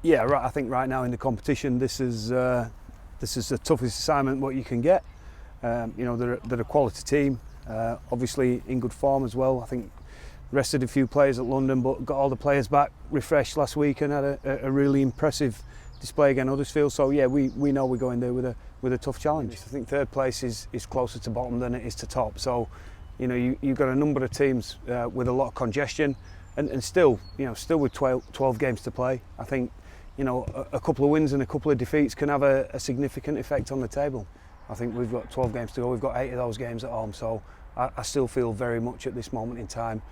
Yeah, right. I think right now in the competition, this is the toughest assignment what you can get. They're a quality team, obviously in good form as well. I think rested a few players at London, but got all the players back refreshed last week and had a really impressive display against Huddersfield. So yeah, we know we're going there with a tough challenge. I think third place is closer to bottom than it is to top. So you've got a number of teams with a lot of congestion, and still with 12 games to play. I think a couple of wins and a couple of defeats can have a significant effect on the table. I think we've got 12 games to go. We've got 8 of those games at home. So I still feel very much at this moment in time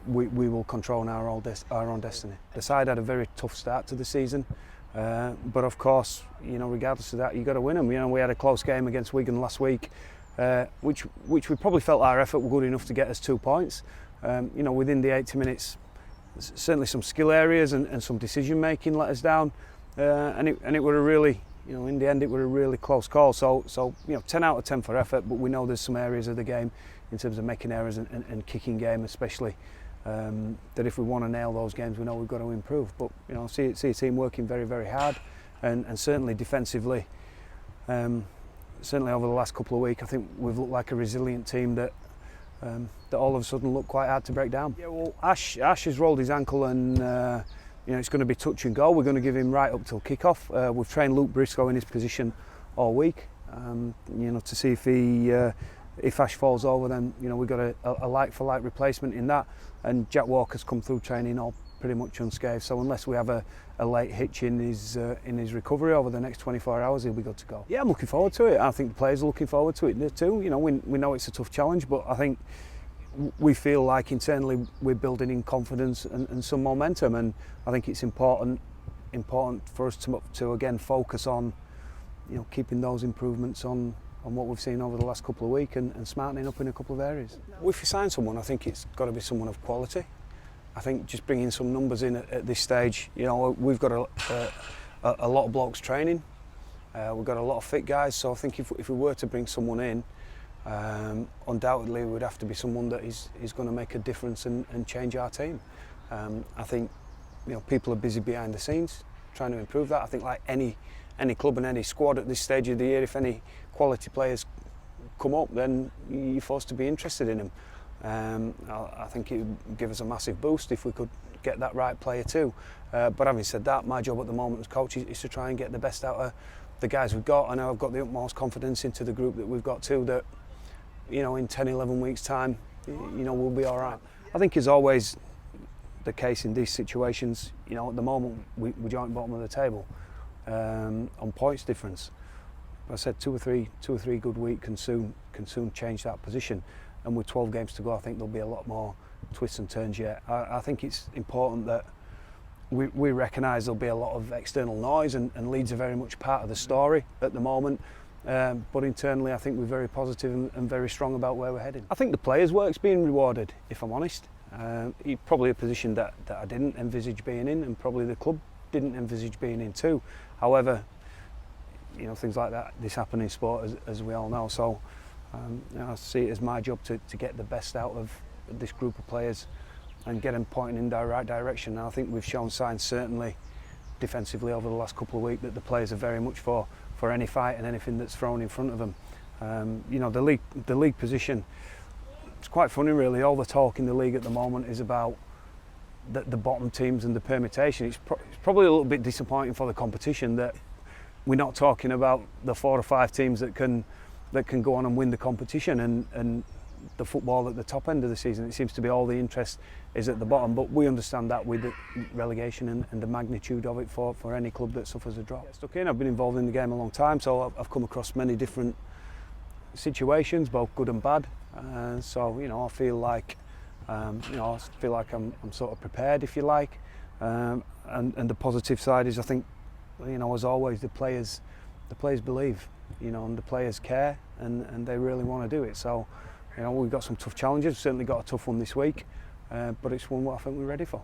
we will control our own destiny. The side had a very tough start to the season, but of course, regardless of that, you've got to win them. We had a close game against Wigan last week, which we probably felt our effort was good enough to get us 2 points. Within the 80 minutes, certainly some skill areas and some decision making let us down, and it were a really, in the end, it were a really close call. So 10 out of 10 for effort, but we know there's some areas of the game in terms of making errors and kicking game especially, that if we want to nail those games, we know we've got to improve. But see a team working very, very hard, and certainly defensively, certainly over the last couple of weeks, I think we've looked like a resilient team that all of a sudden look quite hard to break down. Yeah, well, Ash has rolled his ankle, and it's going to be touch and go. We're going to give him right up till kick-off. We've trained Luke Briscoe in his position all week, to see if Ash falls over, then we've got a like-for-like replacement in that. And Jack Walker's come through training all pretty much unscathed. So unless we have a late hitch in his recovery over the next 24 hours, he'll be good to go. Yeah, I'm looking forward to it. I think the players are looking forward to it too. We know it's a tough challenge, but I think we feel like internally we're building in confidence and some momentum, and I think it's important for us to again focus on keeping those improvements on what we've seen over the last couple of weeks and smartening up in a couple of areas. If you sign someone, I think it's got to be someone of quality. I think just bringing some numbers in at this stage, we've got a lot of blokes training, we've got a lot of fit guys, so I think if we were to bring someone in, undoubtedly it would have to be someone that is going to make a difference and change our team. I think people are busy behind the scenes trying to improve that. I think like any club and any squad at this stage of the year, if any quality players come up, then you're forced to be interested in them. I think it would give us a massive boost if we could get that right player too. But having said that, my job at the moment as coach is to try and get the best out of the guys we've got, and I've got the utmost confidence into the group that we've got too, that in 10, 11 weeks time, we'll be all right. I think it's always the case in these situations. At the moment we joint bottom of the table on points difference. I said two or three good weeks can soon change that position, and with 12 games to go, I think there'll be a lot more twists and turns yet. I think it's important that we recognise there'll be a lot of external noise, and Leeds are very much part of the story at the moment. But internally, I think we're very positive and very strong about where we're heading. I think the players' work's being rewarded, if I'm honest. Probably a position that I didn't envisage being in, and probably the club didn't envisage being in too. However, things like that, this happen in sport, as we all know. So I see it as my job to get the best out of this group of players and get them pointing in the right direction. And I think we've shown signs, certainly defensively over the last couple of weeks, that the players are very much for any fight and anything that's thrown in front of them. The league position, it's quite funny really. All the talk in the league at the moment is about the bottom teams and the permutation. It's probably a little bit disappointing for the competition that we're not talking about the 4 or 5 teams that can go on and win the competition and the football at the top end of the season. It seems to be all the interest is at the bottom, but we understand that with the relegation and the magnitude of it for any club that suffers a drop. Stuck in. I've been involved in the game a long time, so I've come across many different situations, both good and bad. So I feel like I'm sort of prepared, if you like. And the positive side is, I think, as always, the players believe, and the players care, and they really want to do it. So, we've got some tough challenges. Certainly got a tough one this week, but it's one what I think we're ready for.